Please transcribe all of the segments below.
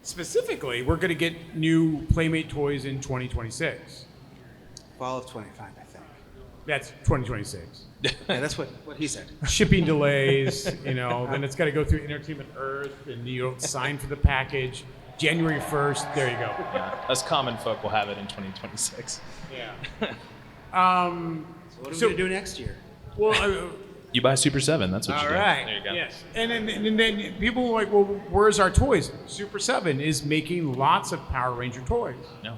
Specifically, we're going to get new Playmate toys in 2026. Fall of 25, I think. That's 2026. Yeah, that's what he said. Shipping delays, then it's got to go through Entertainment Earth, and you don't sign for the package. January 1st, there you go. Yeah, us common folk will have it in 2026. Yeah. So what are we going to do next year? Well, You buy Super 7, that's what you do. all right. There you go. Yes. And then people are like, well, where's our toys? Super 7 is making lots of Power Ranger toys. No.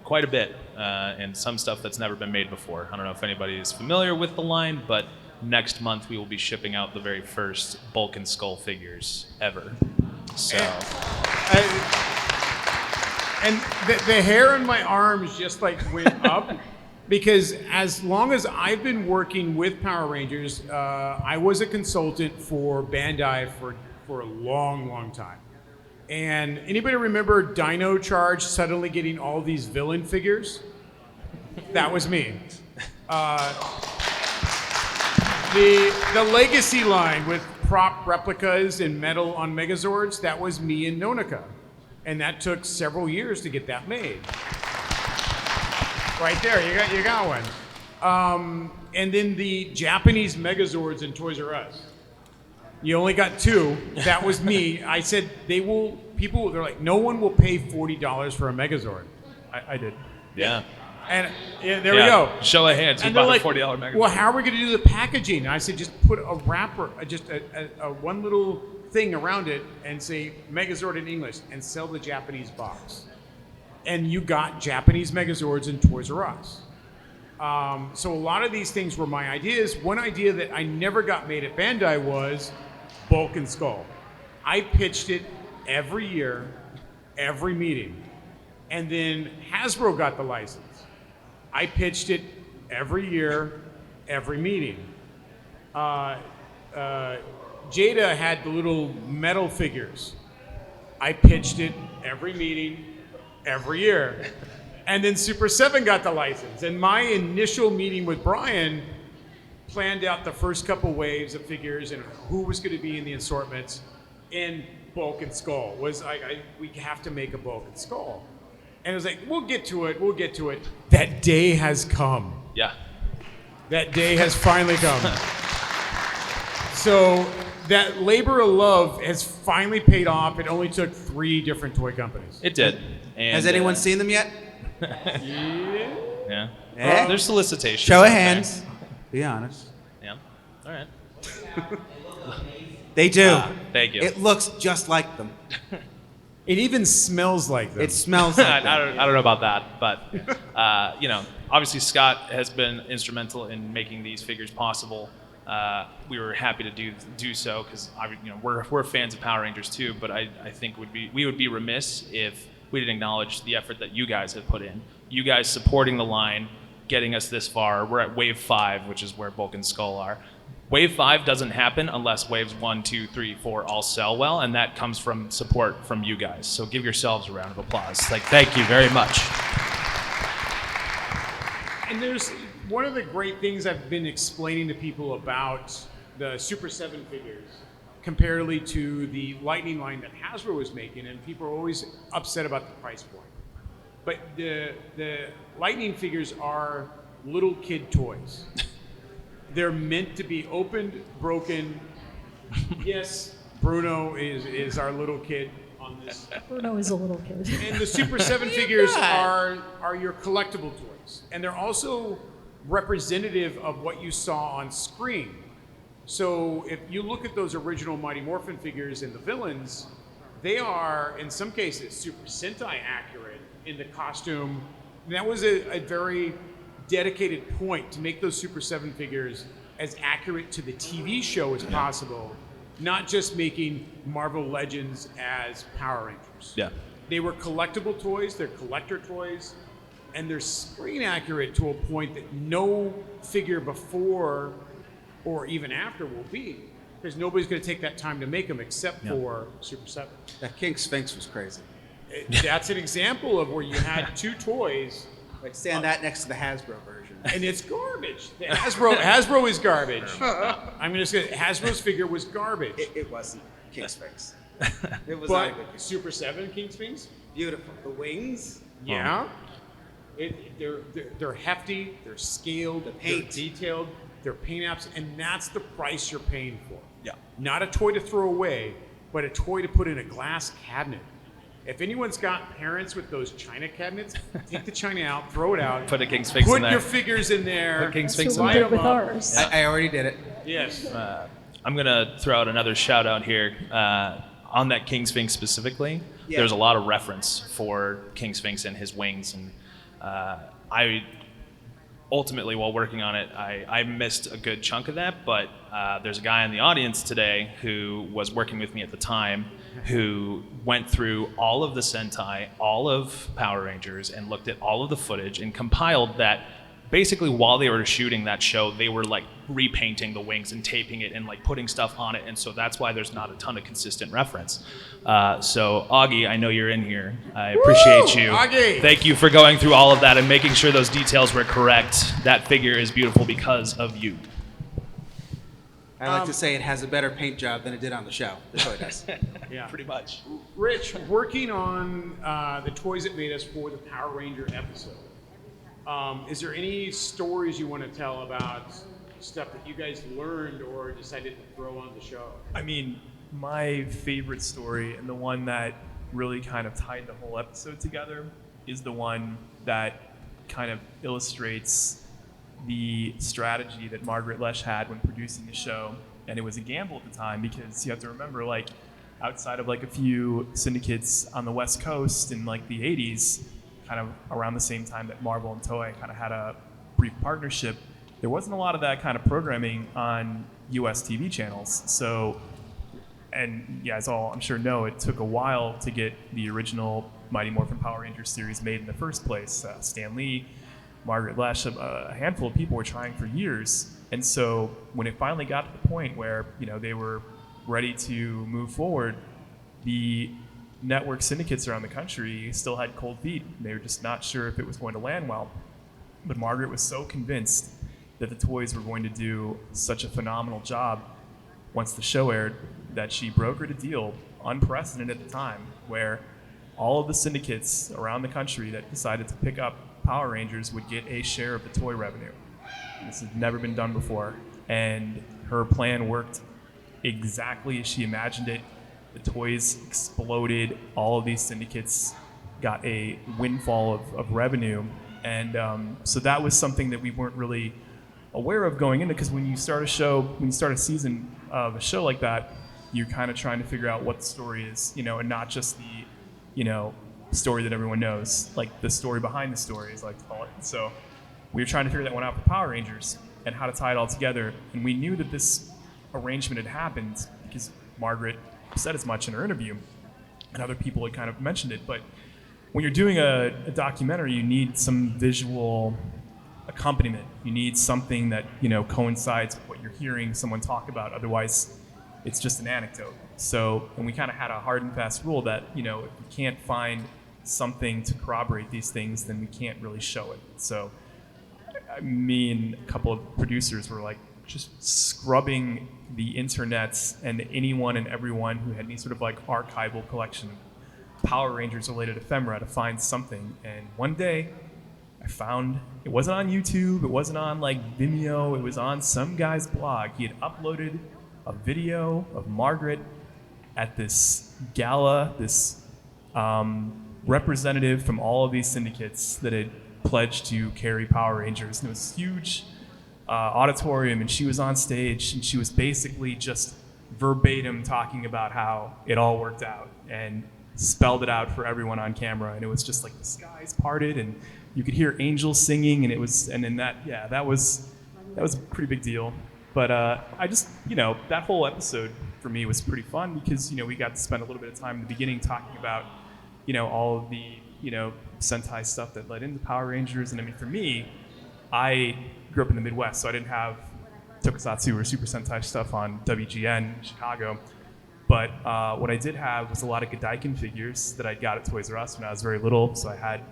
Quite a bit, and some stuff that's never been made before. I don't know if anybody is familiar with the line, but next month we will be shipping out the very first Bulk and Skull figures ever. So, And the hair on my arms just like went up because as long as I've been working with Power Rangers, I was a consultant for Bandai for a long, long time. And anybody remember Dino Charge suddenly getting all these villain figures? That was me. The Legacy line with prop replicas and metal on Megazords, that was me and Nonica. And that took several years to get that made. Right there, you got one. And then the Japanese Megazords in Toys R Us. You only got 2. That was me. I said they're like, no one will pay $40 for a Megazord. I did. yeah. And there we go. Show of hands. Who And they're bought like, a $40 magazine? well, how are we going to do the packaging? And I said, just put a wrapper, just a one little thing around it and say Megazord in English and sell the Japanese box. And you got Japanese Megazords in Toys R Us. So a lot of these things were my ideas. One idea that I never got made at Bandai was Bulk and Skull. I pitched it every year, every meeting. And then Hasbro got the license. I pitched it every year, every meeting. Jada had the little metal figures. I pitched it every meeting, every year. And then Super 7 got the license. And my initial meeting with Brian planned out the first couple waves of figures and who was going to be in the assortments. And Bulk and Skull was, we have to make a Bulk and Skull. And it was like, we'll get to it. That day has come. Yeah. That day has finally come. So that labor of love has finally paid off. It only took 3 different toy companies. It did. And, Has anyone seen them yet? Yeah. Eh? There's solicitations. Show out of there. hands. Be honest. Yeah. All right. They do. Thank you. It looks just like them. It even smells like them. It smells like I them. don't know about that, but obviously Scott has been instrumental in making these figures possible. We were happy to do so because we're fans of Power Rangers too. But I think we would be remiss if we didn't acknowledge the effort that you guys have put in. You guys supporting the line, getting us this far. We're at Wave 5, which is where Bulk and Skull are. Wave 5 doesn't happen unless waves 1, 2, 3, 4 all sell well, and that comes from support from you guys. So give yourselves a round of applause. Thank you very much. And there's one of the great things I've been explaining to people about the Super 7 figures comparatively to the Lightning line that Hasbro was making, and people are always upset about the price point. But the Lightning figures are little kid toys. They're meant to be opened, broken. Yes, Bruno is our little kid on this. Bruno is a little kid. And the Super 7 figures are your collectible toys. And they're also representative of what you saw on screen. So if you look at those original Mighty Morphin figures and the villains, they are, in some cases, Super Sentai accurate in the costume. And that was a very dedicated point to make those Super 7 figures as accurate to the TV show as possible, not just making Marvel Legends as Power Rangers. Yeah. They were collectible toys, they're collector toys, and they're screen accurate to a point that no figure before or even after will be, because nobody's going to take that time to make them except for Super 7. That King Sphinx was crazy. That's an example of where you had 2 toys. Like stand that next to the Hasbro version. And it's garbage. Hasbro is garbage. I'm going to say Hasbro's figure was garbage. It wasn't King Sphinx. It was not a But good game. Super 7 King Sphinx, Beautiful. The wings. yeah. They're hefty, they're scaled, The paint. they're detailed, they're paint apps, and that's the price you're paying for. Yeah. Not a toy to throw away, but a toy to put in a glass cabinet. If anyone's got parents with those China cabinets, take the China out, throw it out. Put a King Sphinx Put in there. your figures in there. Put King That's Sphinx what in we there. did with Light 'em up. ours. I already did it. Yes. I'm going to throw out another shout out here. On that King Sphinx specifically, Yeah. there's a lot of reference for King Sphinx and his wings. And I ultimately, while working on it, I missed a good chunk of that. But there's a guy in the audience today who was working with me at the time who went through all of the Sentai, all of Power Rangers, and looked at all of the footage and compiled that. Basically, while they were shooting that show, they were like repainting the wings and taping it and like putting stuff on it, and so that's why there's not a ton of consistent reference. So Augie, I know you're in here. I appreciate you. Augie! Thank you for going through all of that and making sure those details were correct. That figure is beautiful because of you. I like to say it has a better paint job than it did on the show. That's what it does. Yeah. Pretty much. Rich, working on the toys that made us for the Power Ranger episode, is there any stories you want to tell about stuff that you guys learned or decided to throw on the show? I mean, my favorite story and the one that really kind of tied the whole episode together is the one that kind of illustrates the strategy that Margaret Lesh had when producing the show. And it was a gamble at the time because you have to remember, like, outside of like a few syndicates on the West Coast in like the 80s, kind of around the same time that Marvel and Toei kind of had a brief partnership, there wasn't a lot of that kind of programming on US TV channels. So, and you guys all, I'm sure, know it took a while to get the original Mighty Morphin Power Rangers series made in the first place. Stan Lee, Margaret Lesh, a handful of people were trying for years. And so when it finally got to the point where, you know, they were ready to move forward, the network syndicates around the country still had cold feet. They were just not sure if it was going to land well. But Margaret was so convinced that the toys were going to do such a phenomenal job once the show aired that she brokered a deal, unprecedented at the time, where all of the syndicates around the country that decided to pick up Power Rangers would get a share of the toy revenue. This had never been done before. And her plan worked exactly as she imagined it. The toys exploded. All of these syndicates got a windfall of revenue. And so that was something that we weren't really aware of going into, because when you start a season of a show like that, you're kind of trying to figure out what the story is, you know, and not just the, you know, story that everyone knows, like the story behind the story, as I like to call it. So we were trying to figure that one out for Power Rangers and how to tie it all together. And we knew that this arrangement had happened because Margaret said as much in her interview, and other people had kind of mentioned it. But when you're doing a documentary, you need some visual accompaniment. You need something that, you know, coincides with what you're hearing someone talk about. Otherwise, it's just an anecdote. So, and we kind of had a hard and fast rule that, you know, if we can't find something to corroborate these things, then we can't really show it. So me and a couple of producers were like just scrubbing the internets and anyone and everyone who had any sort of like archival collection of Power Rangers related ephemera to find something. And one day I found, it wasn't on YouTube, it wasn't on like Vimeo, it was on some guy's blog. He had uploaded a video of Margaret at this gala, this representative from all of these syndicates that had pledged to carry Power Rangers. And it was huge auditorium, and she was on stage, and she was basically just verbatim talking about how it all worked out and spelled it out for everyone on camera. And it was just like the skies parted, and you could hear angels singing, and it was, and then that was a pretty big deal. But I just, you know, that whole episode for me was pretty fun because, you know, we got to spend a little bit of time in the beginning talking about, you know, all of the, you know, Sentai stuff that led into Power Rangers. And I mean, for me, I grew up in the Midwest, so I didn't have Tokusatsu or Super Sentai stuff on WGN in Chicago. But what I did have was a lot of Godaiken figures that I got at Toys R Us when I was very little. So I had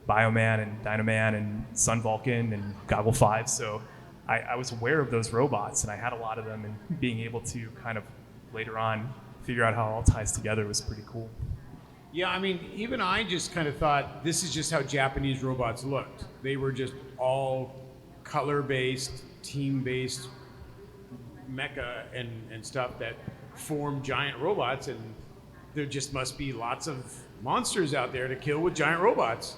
Bioman and Dynaman and Sun Vulcan and Goggle 5. So I was aware of those robots, and I had a lot of them, and being able to kind of later on figure out how it all ties together was pretty cool. Yeah, I mean, even I just kind of thought this is just how Japanese robots looked. They were just all color-based, team-based mecha and stuff that form giant robots, and there just must be lots of monsters out there to kill with giant robots.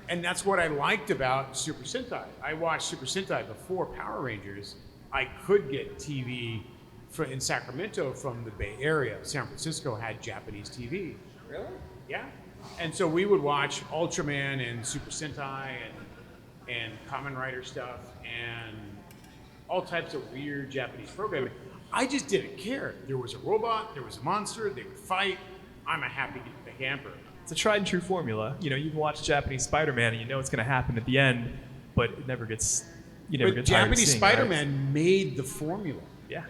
And that's what I liked about Super Sentai. I watched Super Sentai before Power Rangers. I could get TV in Sacramento from the Bay Area. San Francisco had Japanese TV. Really? Yeah. And so we would watch Ultraman and Super Sentai and Kamen Rider stuff and all types of weird Japanese programming. I just didn't care. There was a robot, there was a monster, they would fight. I'm a happy camper. It's a tried and true formula. You know, you watch Japanese Spider-Man and you know what's going to happen at the end, but it never gets, you never But get tired of Japanese seeing it, right? Spider-Man made the formula. Yeah.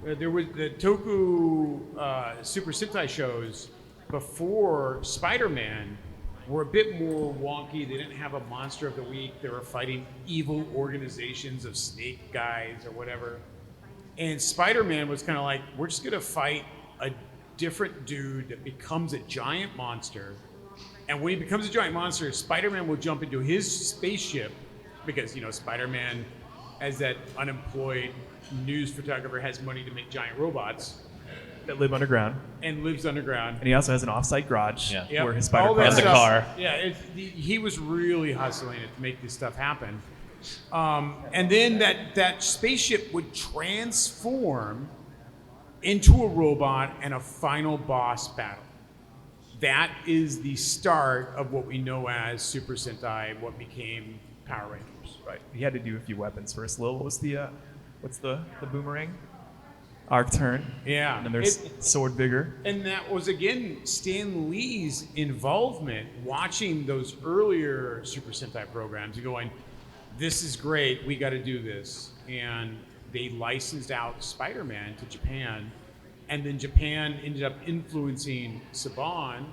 There was the Toku Super Sentai shows before Spider-Man were a bit more wonky. They didn't have a monster of the week. They were fighting evil organizations of snake guys or whatever. And Spider-Man was kind of like, we're just going to fight a different dude that becomes a giant monster. And when he becomes a giant monster, Spider-Man will jump into his spaceship because, you know, Spider-Man, as that unemployed news photographer, has money to make giant robots That live underground. and lives underground. And he also has an off-site garage Yeah. Yep. where his spider All that car And the stuff- car. Yeah, he was really hustling it to make this stuff happen. And then that spaceship would transform into a robot and a final boss battle. That is the start of what we know as Super Sentai, what became Power Rangers. Right. He had to do a few weapons first. Lil, what was the what's the boomerang? Arc turn. Yeah. And then there's sword vigor. And that was, again, Stan Lee's involvement watching those earlier Super Sentai programs and going, this is great, we got to do this. And they licensed out Spider-Man to Japan. And then Japan ended up influencing Saban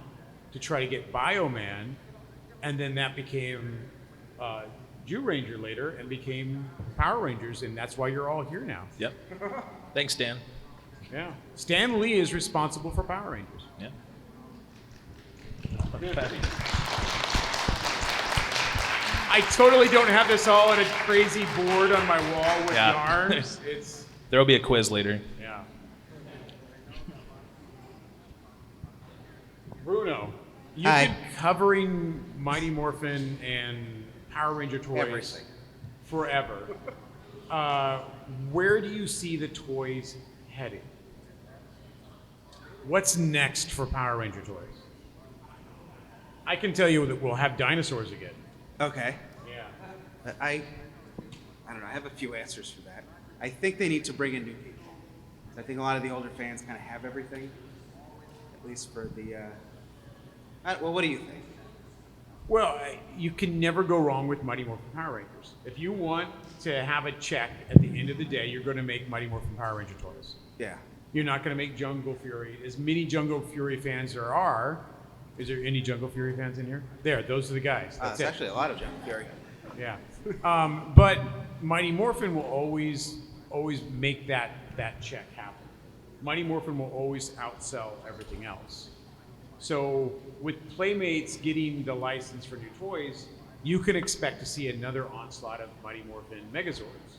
to try to get Bioman. And then that became Jew Ranger later and became Power Rangers. And that's why you're all here now. Yep. Thanks, Dan. Yeah. Stan Lee is responsible for Power Rangers. Yeah. I totally don't have this all on a crazy board on my wall with Yeah. yarns. It's There'll be a quiz later. yeah. Bruno, you've Hi. been covering Mighty Morphin and Power Ranger toys Everything. forever. Where do you see the toys heading? What's next for Power Ranger toys? I can tell you that we'll have dinosaurs again. Okay. Yeah. I don't know. I have a few answers for that. I think they need to bring in new people. I think a lot of the older fans kind of have everything, at least for the. Well, what do you think? Well, you can never go wrong with Mighty Morphin Power Rangers. If you want to have a check at the end of the day, you're going to make Mighty Morphin Power Ranger toys. Yeah. You're not going to make Jungle Fury. As many Jungle Fury fans there are, is there any Jungle Fury fans in here? There, those are the guys. That's It's it. actually a lot of Jungle Fury. Yeah. But Mighty Morphin will always make that check happen. Mighty Morphin will always outsell everything else. So with Playmates getting the license for new toys, you can expect to see another onslaught of Mighty Morphin Megazords.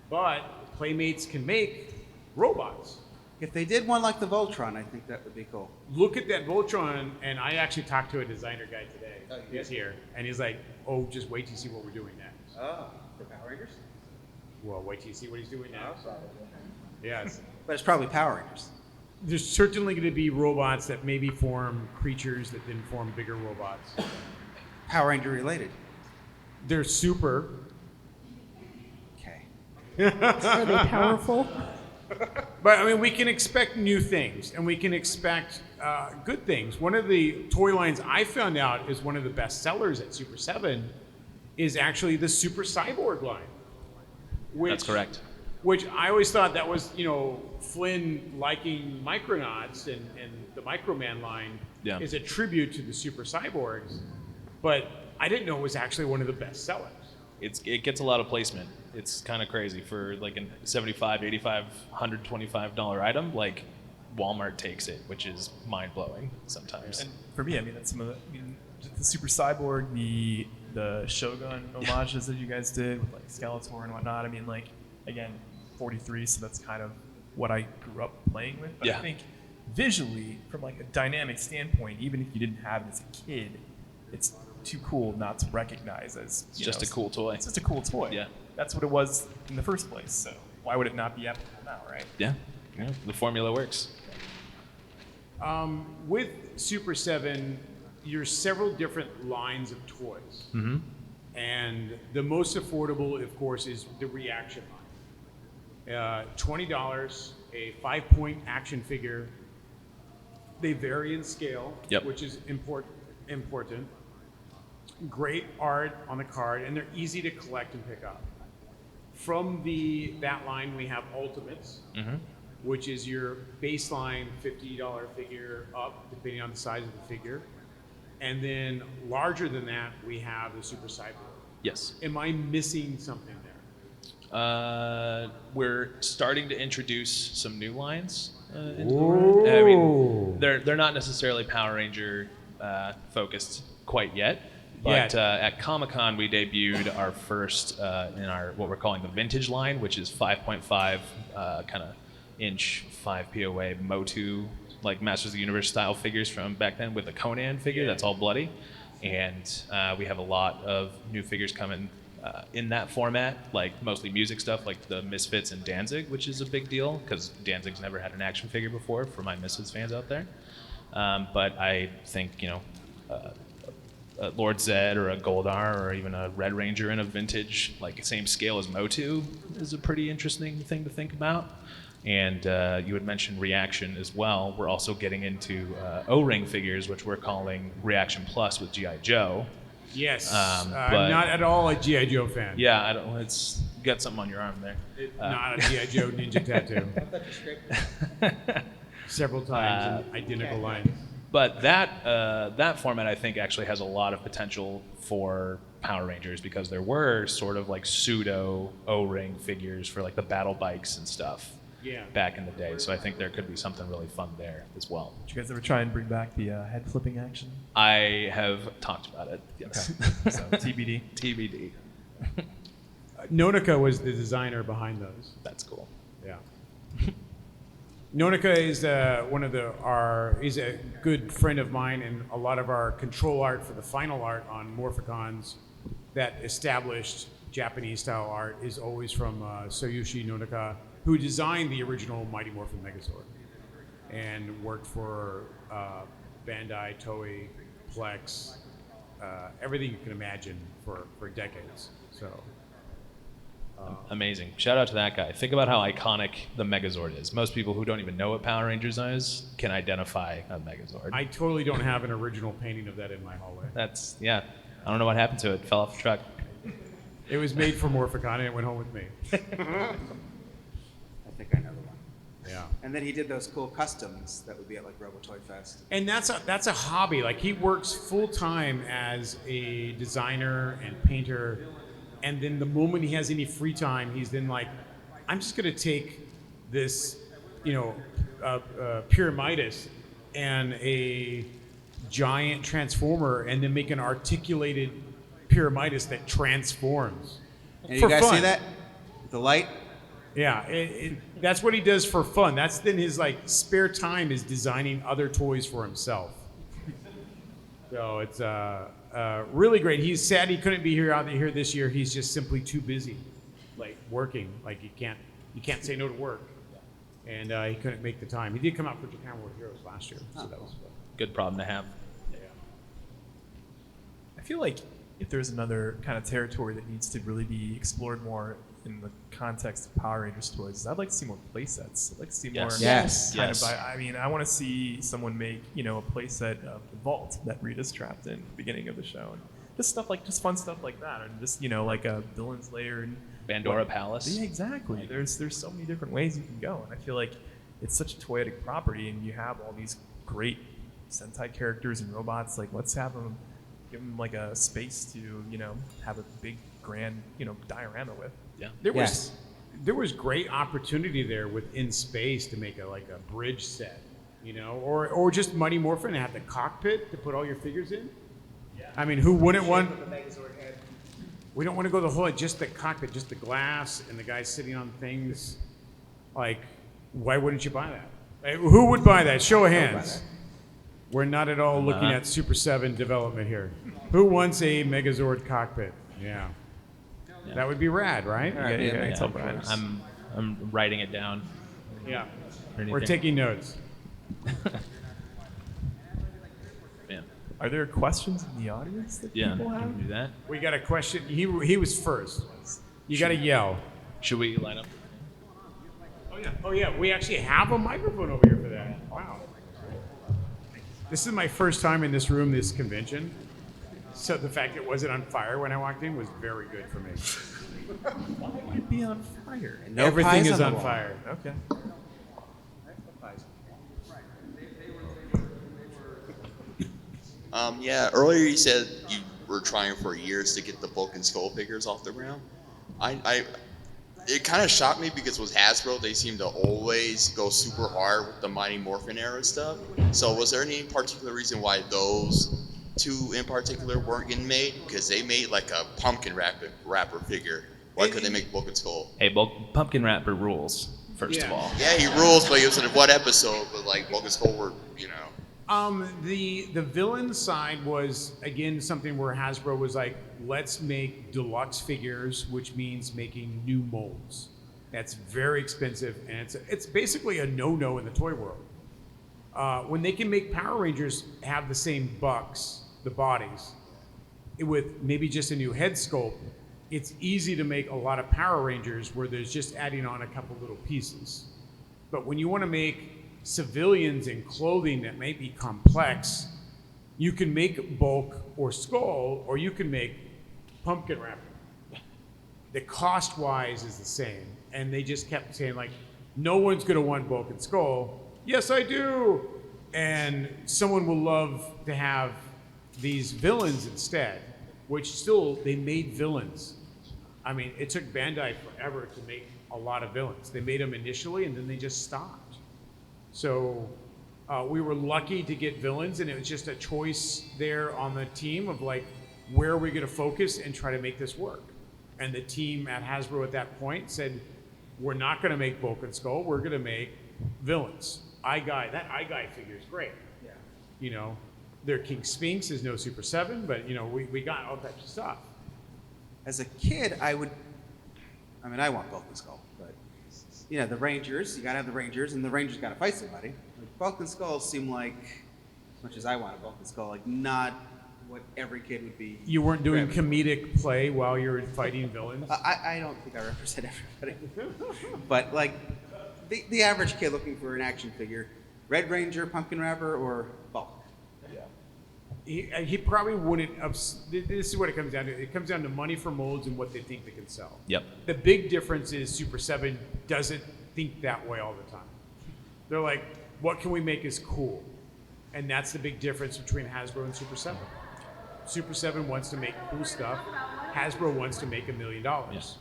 But Playmates can make robots. If they did one like the Voltron, I think that would be cool. Look at that Voltron, and I actually talked to a designer guy today. Oh, you He's did? here, and he's like, "Oh, just wait till you see what we're doing next." Oh, for Power Rangers? Well, wait till you see what he's doing next. Yes. But it's probably Power Rangers. There's certainly going to be robots that maybe form creatures that then form bigger robots. Power Ranger related. They're super. Okay. Are they powerful? But I mean, we can expect new things, and we can expect good things. One of the toy lines I found out is one of the best sellers at Super 7 is actually the Super Cyborg line. That's correct. Which I always thought that was, Flynn liking Micronauts and the Microman line Yeah. is a tribute to the Super Cyborgs. But I didn't know it was actually one of the best sellers. It gets a lot of placement. It's kind of crazy for like a $75, $85, $125 item. Like Walmart takes it, which is mind blowing sometimes. And for me, I mean, that's some of the, just the Super Cyborg, the Shogun homages that you guys did with like Skeletor and whatnot. I mean, like, again, 43, so that's kind of what I grew up playing with. But I think visually, from like a dynamic standpoint, even if you didn't have it as a kid, it's too cool not to recognize as It's just a cool toy. It's just a cool toy. Yeah. That's what it was in the first place. So why would it not be applicable now, right? Yeah. The formula works. With Super 7, there's several different lines of toys. Mm-hmm. And the most affordable, of course, is the reaction line. $20, a 5-point action figure. They vary in scale, which is important. Great art on the card, and they're easy to collect and pick up. From that line, we have Ultimates, which is your baseline $50 figure up, depending on the size of the figure. And then larger than that, we have the Super Cyborg. Yes. Am I missing something there? We're starting to introduce some new lines into the line. I mean, they're not necessarily Power Ranger focused quite yet. But at Comic-Con, we debuted our first in our what we're calling the vintage line, which is 5.5 kind of inch 5 POA Motu, like Masters of the Universe style figures from back then, with a Conan figure that's all bloody. And we have a lot of new figures coming in that format, like mostly music stuff, like the Misfits and Danzig, which is a big deal because Danzig's never had an action figure before for my Misfits fans out there. But I think, a Lord Zed or a Goldar or even a Red Ranger in a vintage, like same scale as Motu, is a pretty interesting thing to think about. And you had mentioned Reaction as well. We're also getting into O-ring figures, which we're calling Reaction Plus with G.I. Joe. Yes, but I'm not at all a G.I. Joe fan. Yeah, I don't. It's you got something on your arm there. Not a G.I. Joe ninja tattoo. Several times in identical lines. But that format, I think, actually has a lot of potential for Power Rangers because there were sort of like pseudo O-ring figures for like the battle bikes and stuff back in the day. So I think there could be something really fun there as well. Did you guys ever try and bring back the head flipping action? I have talked about it, yes. Okay. So TBD. TBD. Nonica was the designer behind those. That's cool. Yeah. Nonica is is a good friend of mine, and a lot of our control art for the final art on Morphicons, that established Japanese style art, is always from Soyushi Nonica, who designed the original Mighty Morphin Megazord and worked for Bandai, Toei, Plex, everything you can imagine for decades. So. Amazing. Shout out to that guy. Think about how iconic the Megazord is. Most people who don't even know what Power Rangers is can identify a Megazord. I totally don't have an original painting of that in my hallway. I don't know what happened to it. It fell off the truck. It was made for Morphicon and it went home with me. I think I know the one. Yeah. And then he did those cool customs that would be at like Robo Toy Fest. And that's a hobby. Like, he works full time as a designer and painter. And then the moment he has any free time, he's then like, I'm just going to take this, Pyramidas and a giant transformer and then make an articulated Pyramidas that transforms. And for you guys fun. see that? The light? Yeah, that's what he does for fun. That's then his spare time is designing other toys for himself. So it's really great. He's sad he couldn't be here this year. He's just simply too busy, working. You can't say no to work, and he couldn't make the time. He did come out for Japan World Heroes last year, so that was fun. Good problem to have. Yeah. I feel like if there's another kind of territory that needs to really be explored more in the context of Power Rangers toys, I'd like to see more play sets. I'd like to see more Yes. I want to see someone make, a play set of the Vault that Rita's trapped in at the beginning of the show. And just fun stuff like that. And just, like a Villain's Lair and Bandora Palace. Yeah, exactly. There's so many different ways you can go. And I feel like it's such a toyetic property, and you have all these great Sentai characters and robots. Let's have them, give them a space to, have a big grand, diorama with. Yeah. There was there was great opportunity there within space to make like a bridge set, or just Mighty Morphin and have the cockpit to put all your figures in. I mean, who wouldn't want? We don't want to go the whole, just the cockpit, just the glass and the guy sitting on things. Like, why wouldn't you buy that? Like, who would buy that? Show of hands. We're not at all looking at Super 7 development here. Who wants a Megazord cockpit? Yeah. That would be rad, right? Tell Brian. I'm writing it down. Yeah. Or We're anything. taking notes. Yeah. Are there questions in the audience that Yeah. people Can have? we do that? We got a question. He was first. You got to yell. Should we line up? Oh yeah. We actually have a microphone over here for that. Wow. This is my first time in this room, this convention. So the fact it wasn't on fire when I walked in was very good for me. Why would it be on fire? No Everything pies is the on wall. fire. Okay. Yeah, earlier you said you were trying for years to get the Bulk and Skull figures off the ground. It kind of shocked me because with Hasbro, they seem to always go super hard with the Mighty Morphin era stuff. So was there any particular reason why those two in particular weren't getting made? Because they made like a pumpkin wrapper figure. Why couldn't they make Bulk and Skull? Hey, Pumpkin Rapper rules, first of Yeah. all. Yeah, he rules, but he was in one episode, but like Bulk and Skull were, The villain side was again something where Hasbro was like, let's make deluxe figures, which means making new molds. That's very expensive, and it's basically a no-no in the toy world. When they can make Power Rangers have the same bucks, the bodies, with maybe just a new head sculpt, it's easy to make a lot of Power Rangers where there's just adding on a couple little pieces. But when you want to make civilians in clothing that may be complex, you can make Bulk or Skull, or you can make Pumpkin Wrapper. The cost-wise is the same, and they just kept saying like, no one's going to want Bulk and Skull. Yes, I do. And someone will love to have these villains instead, which still, they made villains. I mean, it took Bandai forever to make a lot of villains. They made them initially, and then they just stopped. So we were lucky to get villains, and it was just a choice there on the team of like, where are we going to focus and try to make this work? And the team at Hasbro at that point said, we're not going to make Bulk and Skull, we're going to make villains. That Eye Guy figure is great. Yeah. Their King Sphinx is no Super 7, but we got all types of stuff. As a kid, I want Bulk and Skull, but the Rangers, you gotta have the Rangers, and the Rangers gotta fight somebody. Like, Bulk and Skull seem like, as much as I want a Bulk and Skull, like not what every kid would be. You weren't doing grabbing. comedic play while you were fighting villains? I don't think I represent everybody, but like the average kid looking for an action figure, Red Ranger, Pumpkin Wrapper, or Bulk. He probably wouldn't have. This is what it comes down to. It comes down to money for molds and what they think they can sell. Yep. The big difference is Super 7 doesn't think that way all the time. They're like, what can we make is cool? And that's the big difference between Hasbro and Super 7. Super 7 wants to make cool stuff. Hasbro wants to make $1 million. Yes.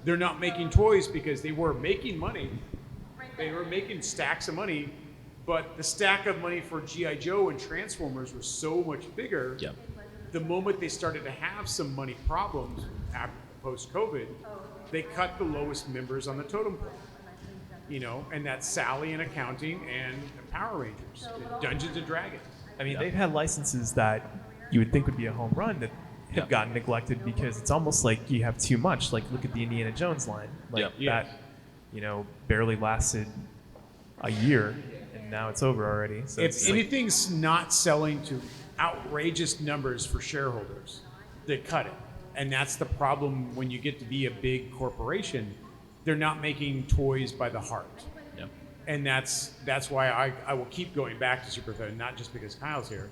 They're not making toys because they were making money. They were making stacks of money, but the stack of money for G.I. Joe and Transformers was so much bigger. Yep. The moment they started to have some money problems post-COVID, they cut the lowest members on the totem pole. And that's Sally in accounting and Power Rangers, Dungeons and Dragons. I mean, they've had licenses that you would think would be a home run that have gotten neglected because it's almost like you have too much. Like, look at the Indiana Jones line. Like, that, barely lasted a year, and now it's over already. So If anything's not selling to outrageous numbers for shareholders, they cut it. And that's the problem when you get to be a big corporation. They're not making toys by the heart. Yep. And that's why I will keep going back to Super 7, not just because Kyle's here.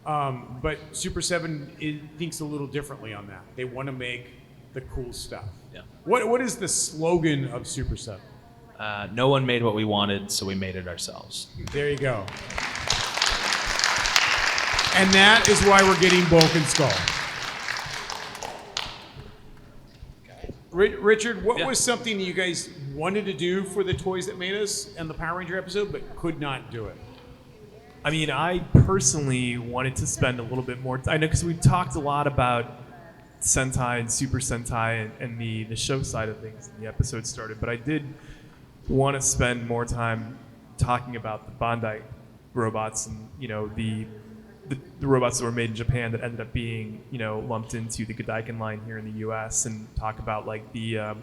But Super 7 thinks a little differently on that. They want to make the cool stuff. Yeah. What is the slogan of Super 7? No one made what we wanted, so we made it ourselves. There you go. And that is why we're getting Bulk and Skull. Richard, what Yeah. was something you guys wanted to do for the Toys That Made Us and the Power Ranger episode, but could not do it? I mean, I personally wanted to spend a little bit more time. I know because we talked a lot about Sentai and Super Sentai and the show side of things when the episode started, but I did want to spend more time talking about the Bandai robots and, you know, the robots that were made in Japan that ended up being, you know, lumped into the Godaiken line here in the U.S. and talk about like the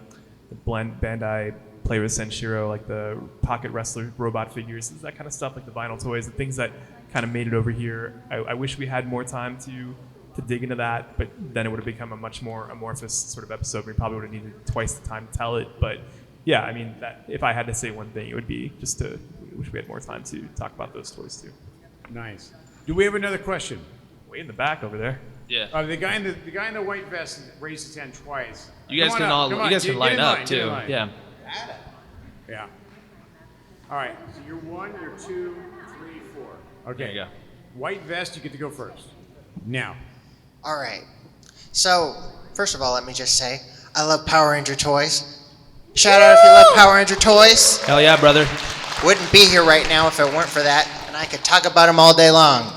Bandai Play with Senshiro, like the pocket wrestler robot figures, that kind of stuff, like the vinyl toys, the things that kind of made it over here. I wish we had more time to dig into that, but then it would have become a much more amorphous sort of episode. We probably would have needed twice the time to tell it, but yeah, I mean, if I had to say one thing, it would be just to wish we had more time to talk about those toys too. Nice. Do we have another question? Way in the back over there. Yeah. The guy in the white vest raised his hand twice. You guys Come can on up, all come you on, guys get can line in up line, get too. in line. Yeah. Yeah. All right. So you're 1, you're 2, 3, 4. Okay. There you go. White vest, you get to go first. Now. All right. So, first of all, let me just say, I love Power Ranger toys. Shout out if you love Power Ranger toys. Hell yeah, brother. Wouldn't be here right now if it weren't for that, and I could talk about them all day long.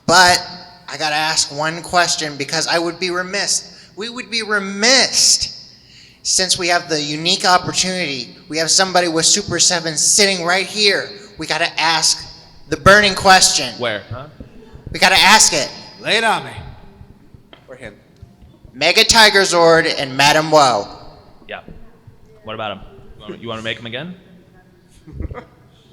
But I gotta ask one question because I would be remiss. We would be remiss since we have the unique opportunity. We have somebody with Super 7 sitting right here. We gotta ask the burning question. Where? Huh? We gotta ask it. Lay it on me. Or him. Mega Tiger Zord and Madam Woe. Yeah. What about him? You want to make him again?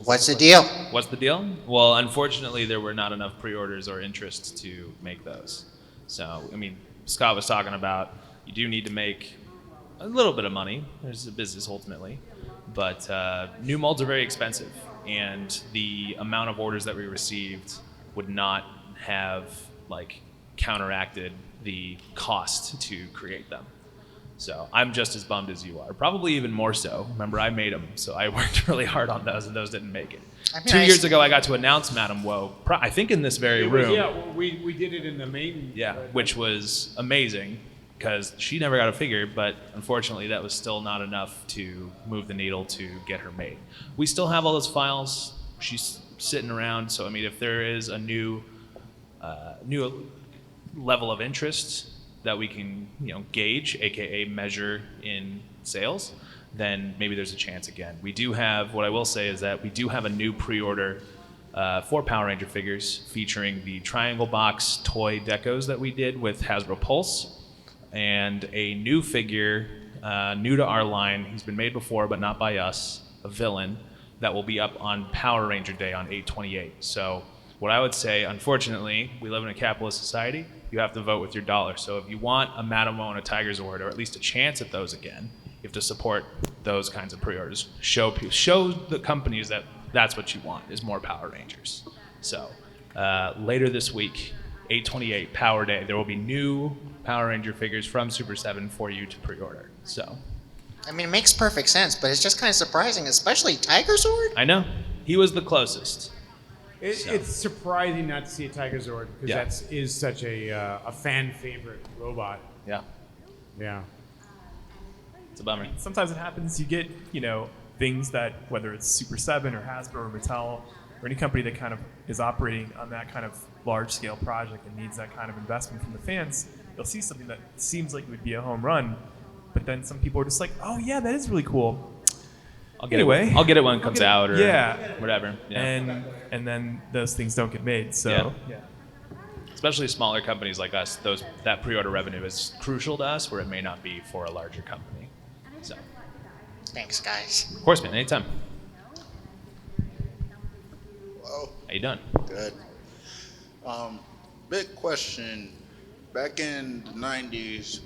What's the deal? What's the deal? Well, unfortunately, there were not enough pre-orders or interest to make those. So, I mean, Scott was talking about you do need to make a little bit of money. There's a business ultimately, but new molds are very expensive, and the amount of orders that we received would not have like counteracted the cost to create them. So I'm just as bummed as you are, probably even more so. Remember, I made them, so I worked really hard on those, and those didn't make it. I mean, 2 years ago, I got to announce Madame Woe, I think in this very room. Yeah, well, we did it in the main. Yeah, which was amazing because she never got a figure, but unfortunately that was still not enough to move the needle to get her made. We still have all those files. She's sitting around, so I mean, if there is a new level of interest that we can, gauge, aka measure in sales, then maybe there's a chance again. We do have, what I will say is that we do have a new pre-order for Power Ranger figures featuring the triangle box toy decos that we did with Hasbro Pulse, and a new figure, new to our line. He's been made before, but not by us, a villain, that will be up on Power Ranger Day on 8/28. So what I would say, unfortunately, we live in a capitalist society. You have to vote with your dollar. So if you want a Madame Woe and a Tiger Zord, or at least a chance at those again, you have to support those kinds of pre-orders. Show the companies that that's what you want, is more Power Rangers. So later this week, 8/28, Power Day, there will be new Power Ranger figures from Super 7 for you to pre-order. So I mean, it makes perfect sense, but it's just kind of surprising, especially Tiger Zord. I know. He was the closest. It's surprising not to see a Tiger Zord because Yeah. that is such a fan favorite robot. Yeah, Yeah. it's a bummer. Sometimes it happens. You get, things that, whether it's Super 7 or Hasbro or Mattel or any company that kind of is operating on that kind of large-scale project and needs that kind of investment from the fans, you'll see something that seems like it would be a home run, but then some people are just like, oh yeah, that is really cool. I'll get Anyway, it. I'll get it when it comes out, or yeah. whatever. Yeah. And then those things don't get made. So Yeah. Especially smaller companies like us, that pre-order revenue is crucial to us, where it may not be for a larger company. So, Thanks, guys. of course, man, anytime. Well, How you doing? good. Big question. Back in the 90s,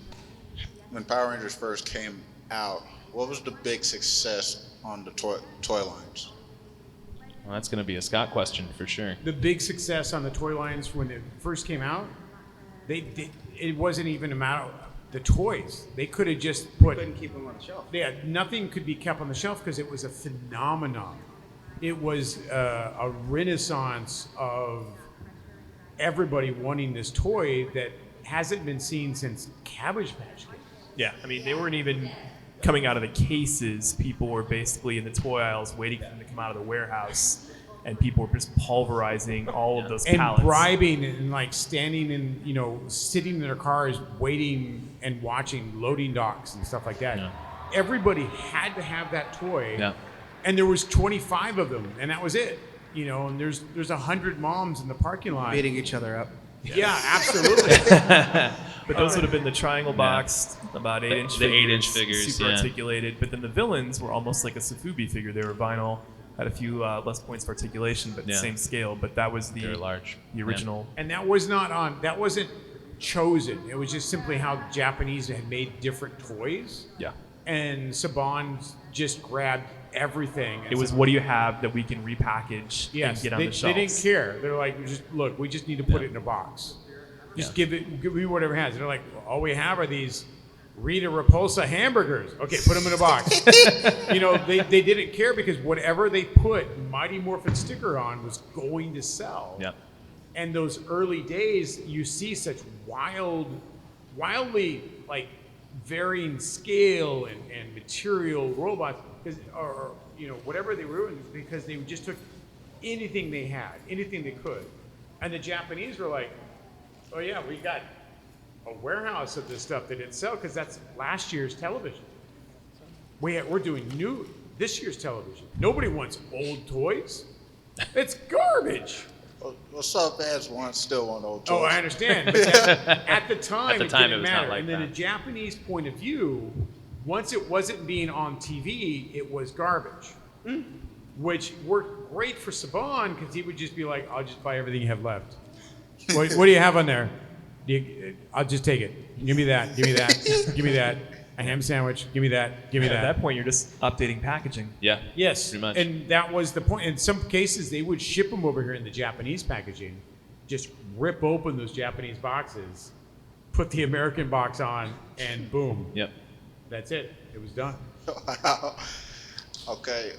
when Power Rangers first came out, what was the big success on the toy lines? Well, that's going to be a Scott question for sure. The big success on the toy lines when it first came out, it wasn't even a matter of the toys. They could have just put. Couldn't keep them on the shelf. Yeah, nothing could be kept on the shelf because it was a phenomenon. It was a renaissance of everybody wanting this toy that hasn't been seen since Cabbage Patch Kids. Yeah, I mean, they weren't even coming out of the cases. People were basically in the toy aisles waiting for them to come out of the warehouse, and people were just pulverizing all of those And pallets. bribing and like standing and sitting in their cars waiting and watching loading docks and stuff like that. Yeah. Everybody had to have that toy. Yeah. And there was 25 of them, and that was it. And there's 100 moms in the parking lot. Beating each other up. Yeah, absolutely. But those would have been the triangle boxed, about 8-inch The figures. 8-inch figures, Super yeah. articulated. But then the villains were almost like a Safubi figure. They were vinyl, had a few less points of articulation, but Yeah. same scale. But that was They're large. the original. And that wasn't chosen. It was just simply how Japanese had made different toys. Yeah. And Saban just grabbed everything. And It was, said, what do you have that we can repackage yes, and get on they the shelves? didn't care. They're like, look, we just need to put it in a box. Just give me whatever it has. And they're like, well, all we have are these Rita Repulsa hamburgers. Okay, put them in a box. They didn't care because whatever they put Mighty Morphin sticker on was going to sell. Yeah. And those early days, you see such wildly like varying scale and material robots, or whatever they were doing, because they just took anything they had, anything they could, and the Japanese were like, oh yeah, we got a warehouse of this stuff that didn't sell because that's last year's television. We're doing this year's television. Nobody wants old toys. It's garbage. Well, some fans still want old toys. Oh, I understand. But at the time, it didn't it was matter. not like and then that. the Japanese point of view, once it wasn't being on TV, it was garbage. Which worked great for Saban because he would just be like, I'll just buy everything you have left. What do you have on there? I'll just take it. Give me that. Give me that. Give me that. A ham sandwich. Give me that. Give me At that. that point, you're just updating packaging. Yeah. Yes, Pretty much. and that was the point. In some cases, they would ship them over here in the Japanese packaging, just rip open those Japanese boxes, put the American box on, and boom, Yep. that's it. It was done. Wow. Okay,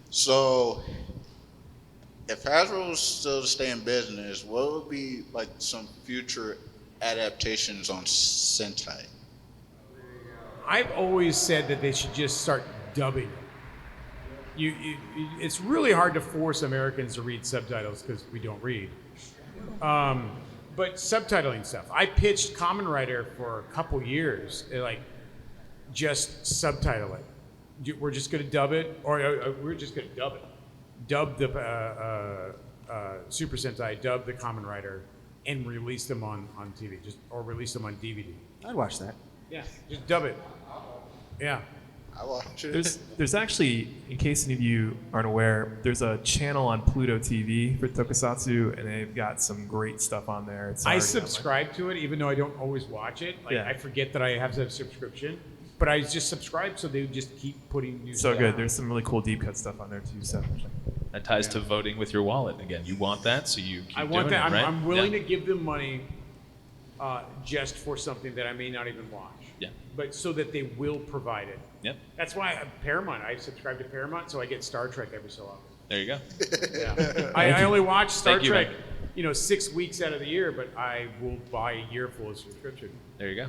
so if Hasbro was still to stay in business, what would be like some future adaptations on Sentai? I've always said that they should just start dubbing. It's really hard to force Americans to read subtitles because we don't read. But subtitling stuff. I pitched Kamen Rider for a couple years. Like, just subtitle it. We're just going to dub it, or we're just going to dub it. Dub the Super Sentai, dub the Kamen Rider, and release them on TV, or release them on DVD. I'd watch that. Yeah, just dub it. Yeah. I watch it. There's actually, in case any of you aren't aware, there's a channel on Pluto TV for Tokusatsu, and they've got some great stuff on there. It's I already on subscribe to it, even though I don't always watch it. Like, Yeah. I forget that I have a subscription, but I just subscribe so they would just keep putting new So stuff. good. There's some really cool deep cut stuff on there too. So That ties to voting with your wallet again. You want that, so you keep I want doing that. it, right? I'm willing Yeah. to give them money just for something that I may not even watch. Yeah. But so that they will provide it. Yep. That's why Paramount. I subscribe to Paramount, so I get Star Trek every so often. There you go. Yeah. I only watch Star Thank you, Trek, Mike. 6 weeks out of the year, but I will buy a year full of subscription. There you go.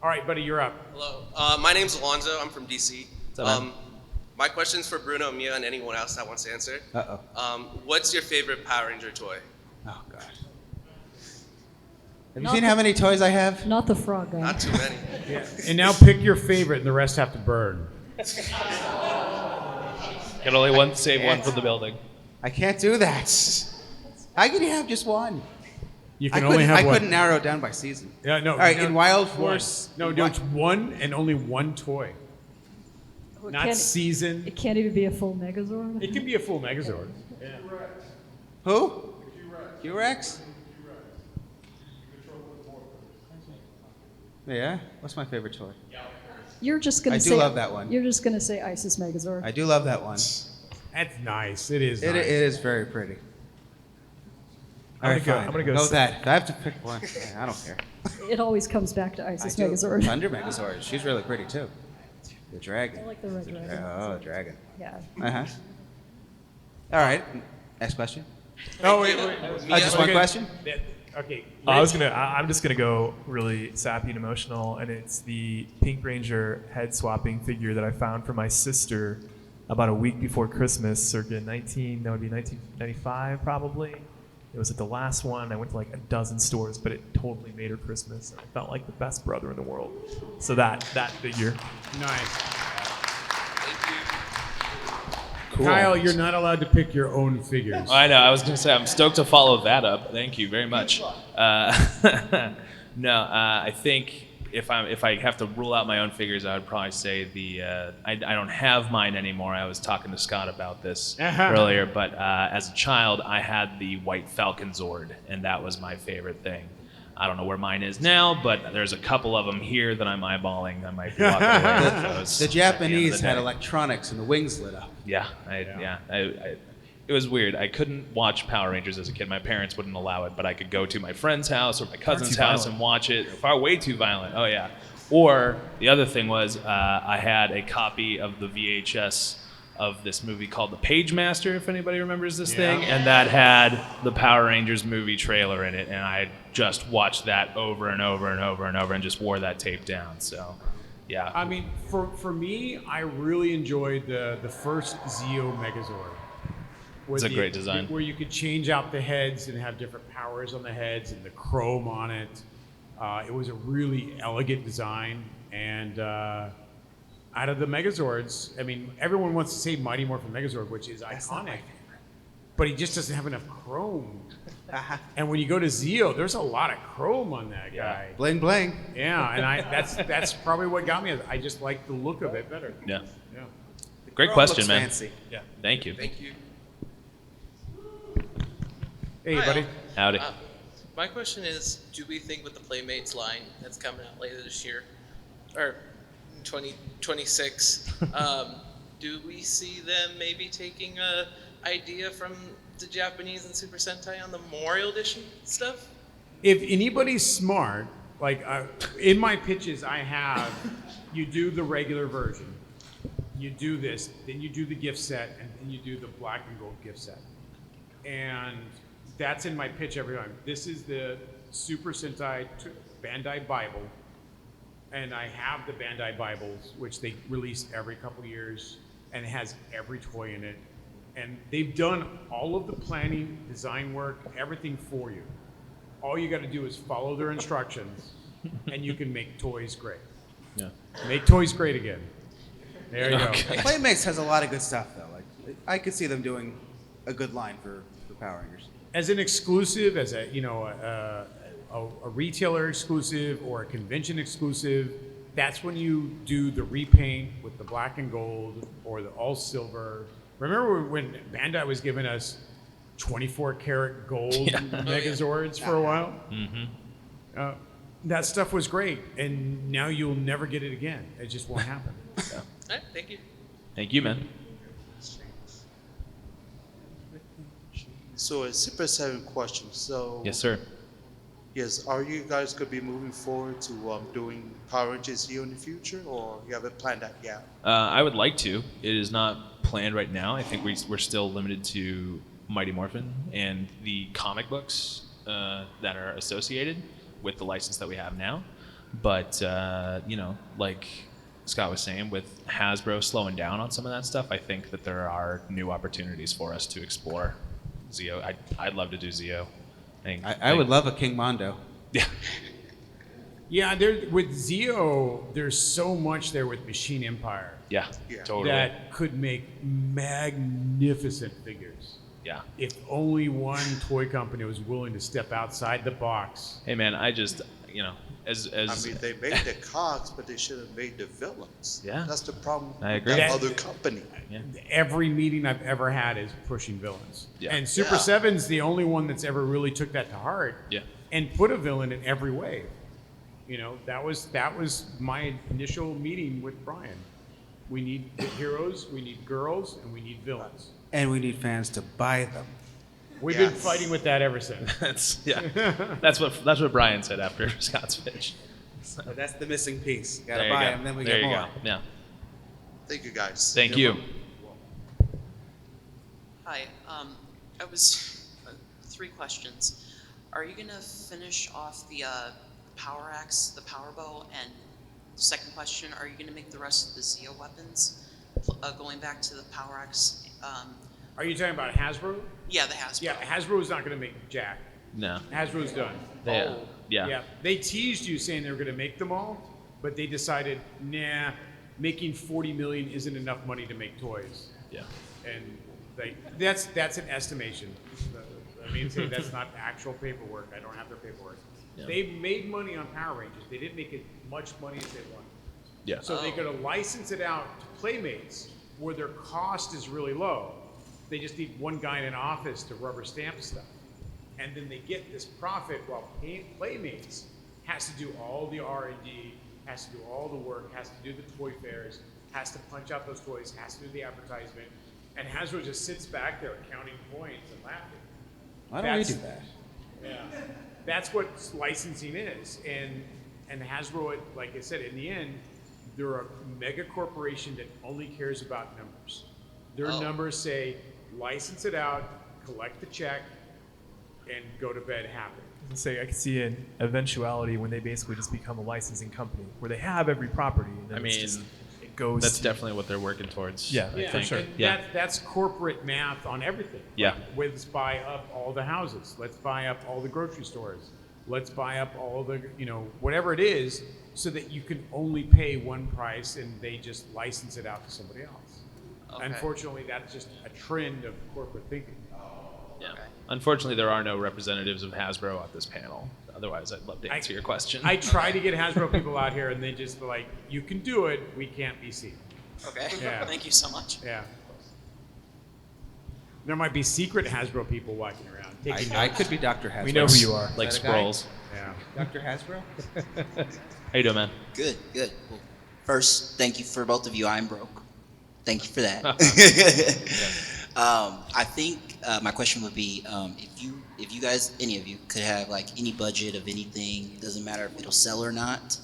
All right, buddy, you're up. Hello, my name's Alonzo. I'm from DC. up, man? My question's for Bruno, Mia, and anyone else that wants to answer. Uh-oh. What's your favorite Power Ranger toy? Oh, God. Have you seen how many toys I have? Not the frog guy. Not too many. Yeah. And now pick your favorite, and the rest have to burn. Can only save one for the building. I can't do that. How can you have just one? You I can only have I one. couldn't narrow it down by season. Yeah, no. All right, no, in Wild one. Force. No, it's one and only one toy. Oh, it Not can't- season. It can't even be a full Megazord. It can be a full Megazord. Yeah. Who? Q-Rex? Yeah? What's my favorite toy? You're just gonna I say. do love that one. You're just gonna say Isis Megazord. I do love that one. That's nice. It is It nice. is very pretty. All right, I'm fine. gonna go Go s- with that. If I have to pick one, I don't care. It always comes back to I Isis do. Megazord. Thunder Megazord. She's really pretty too. The dragon. I like the red dragon. Oh, dragon. Yeah. Uh-huh. All right. Next question. Oh, wait. Oh, just one question? Okay. I'm just gonna go really sappy and emotional, and it's the Pink Ranger head swapping figure that I found for my sister about a week before Christmas, circa 1995 probably. It was at the last one. I went to like a dozen stores, but it totally made her Christmas, and I felt like the best brother in the world. So that figure. Nice. Thank you. Cool. Kyle, you're not allowed to pick your own figures. I know. I was going to say, I'm stoked to follow that up. Thank you very much. I think if I have to rule out my own figures, I would probably say I don't have mine anymore. I was talking to Scott about this earlier, but as a child, I had the White Falcon Zord, and that was my favorite thing. I don't know where mine is now, but there's a couple of them here that I'm eyeballing. I might be walking away with those. The at the end of Japanese the had day. electronics and the wings lit up. Yeah, it was weird. I couldn't watch Power Rangers as a kid. My parents wouldn't allow it, but I could go to my friend's house or my cousin's house and watch it. Way too violent. Oh yeah. Or the other thing was I had a copy of the VHS of this movie called The Page Master, if anybody remembers this thing, and that had the Power Rangers movie trailer in it, and I just watched that over and over and over and over and just wore that tape down. So, yeah. I mean, for me, I really enjoyed the first Zeo Megazord. It's a great design. Where you could change out the heads and have different powers on the heads and the chrome on it. It was a really elegant design. And out of the Megazords, I mean, everyone wants to say Mighty Morphin Megazord, which is iconic. But he just doesn't have enough chrome. And when you go to Zeo, there's a lot of chrome on that guy. Bling bling. Yeah, and that's probably what got me. I just like the look of it better. Yeah. Yeah. Great Chrome question, looks man. fancy. Yeah. Thank you. Thank you. Hey, Hi, buddy. all. Howdy. My question is, do we think with the Playmates line that's coming out later this year, or 2026, do we see them maybe taking a idea from the Japanese and Super Sentai on the Memorial Edition stuff? If anybody's smart, like in my pitches, I have you do the regular version, you do this, then you do the gift set, and then you do the black and gold gift set, and that's in my pitch every time. This is the Super Sentai Bandai Bible, and I have the Bandai Bibles, which they release every couple years, and it has every toy in it. And they've done all of the planning, design work, everything for you. All you got to do is follow their instructions, and you can make toys great. Yeah. Make toys great again. There you go. Playmates has a lot of good stuff though. Like I could see them doing a good line for Power Rangers. As an exclusive, as a a retailer exclusive or a convention exclusive, that's when you do the repaint with the black and gold or the all silver. Remember when Bandai was giving us 24 karat gold Megazords for a while? Mm-hmm. That stuff was great, and now you'll never get it again. It just won't happen. All right, thank you. Thank you, man. So a Super 7 question. So Yes, sir. yes, are you guys going to be moving forward to doing Power Rangers here in the future, or you haven't planned that yet? I would like to. It is not planned right now. I think we're still limited to Mighty Morphin and the comic books that are associated with the license that we have now. But, like Scott was saying, with Hasbro slowing down on some of that stuff, I think that there are new opportunities for us to explore Zeo. I'd love to do Zeo. I would love a King Mondo. Yeah. Yeah, with Zeo, there's so much there with Machine Empire Yeah, Yeah. totally. that could make magnificent figures. Yeah. If only one toy company was willing to step outside the box. Hey, man, I just, as I mean, they made the cogs, but they should have made the villains. Yeah. That's the problem I with agree. that That- other company. Yeah. Every meeting I've ever had is pushing villains. Yeah. And Super Yeah. 7's the only one that's ever really took that to heart Yeah. and put a villain in every wave. That was my initial meeting with Brian. We need heroes, we need girls, and we need villains. And we need fans to buy them. We've been Yes. fighting with that ever since. That's what Brian said after Scott's pitch. But that's the missing piece. Gotta There you buy go. them, then we there get you more. go. Yeah. Thank you, guys. Thank you. Hi, I was 3 questions. are you gonna finish off the power axe, the power bow, and second question, are you gonna make the rest of the Zeo weapons? Going back to the power axe. Are you talking about Hasbro? Yeah, the Hasbro. Yeah, Hasbro's not going to make Jack. No. Hasbro's done. Yeah. They teased you saying they were going to make them all, but they decided, nah, making 40 million isn't enough money to make toys. Yeah. And that's an estimation. I mean, say that's not actual paperwork. I don't have their paperwork. Yeah. They made money on Power Rangers. They didn't make as much money as they wanted. Yeah. So they're going to license it out to Playmates where their cost is really low. They just need one guy in an office to rubber stamp stuff. And then they get this profit while Playmates has to do all the R&D, has to do all the work, has to do the toy fairs, has to punch out those toys, has to do the advertisement. And Hasbro just sits back there counting coins and laughing. Why don't we do that? Yeah. That's what licensing is. And Hasbro, like I said, in the end, they're a mega corporation that only cares about numbers. Their numbers say, license it out, collect the check, and go to bed happy. I could see an eventuality when they basically just become a licensing company where they have every property. And then it goes. That's definitely what they're working towards. Yeah, I think. sure. And that's corporate math on everything. Yeah. Like, let's buy up all the houses. Let's buy up all the grocery stores. Let's buy up all the, whatever it is, so that you can only pay one price and they just license it out to somebody else. Okay. Unfortunately, that's just a trend of corporate thinking. Yeah. Unfortunately, there are no representatives of Hasbro at this panel. Otherwise, I'd love to answer your question. I try to get Hasbro people out here, and they just be like, "You can do it. We can't be seen." Okay. Yeah. Thank you so much. Yeah. There might be secret Hasbro people walking around taking I notes. could be Dr. Hasbro. We know who you are. Like Is that a guy? scrolls. Yeah. Dr. Hasbro? How you doing, man? Good, good. Well, first, thank you for both of you. I'm broke. Thank you for that. I think my question would be, if you guys, any of you, could have like any budget of anything, doesn't matter if it'll sell or not,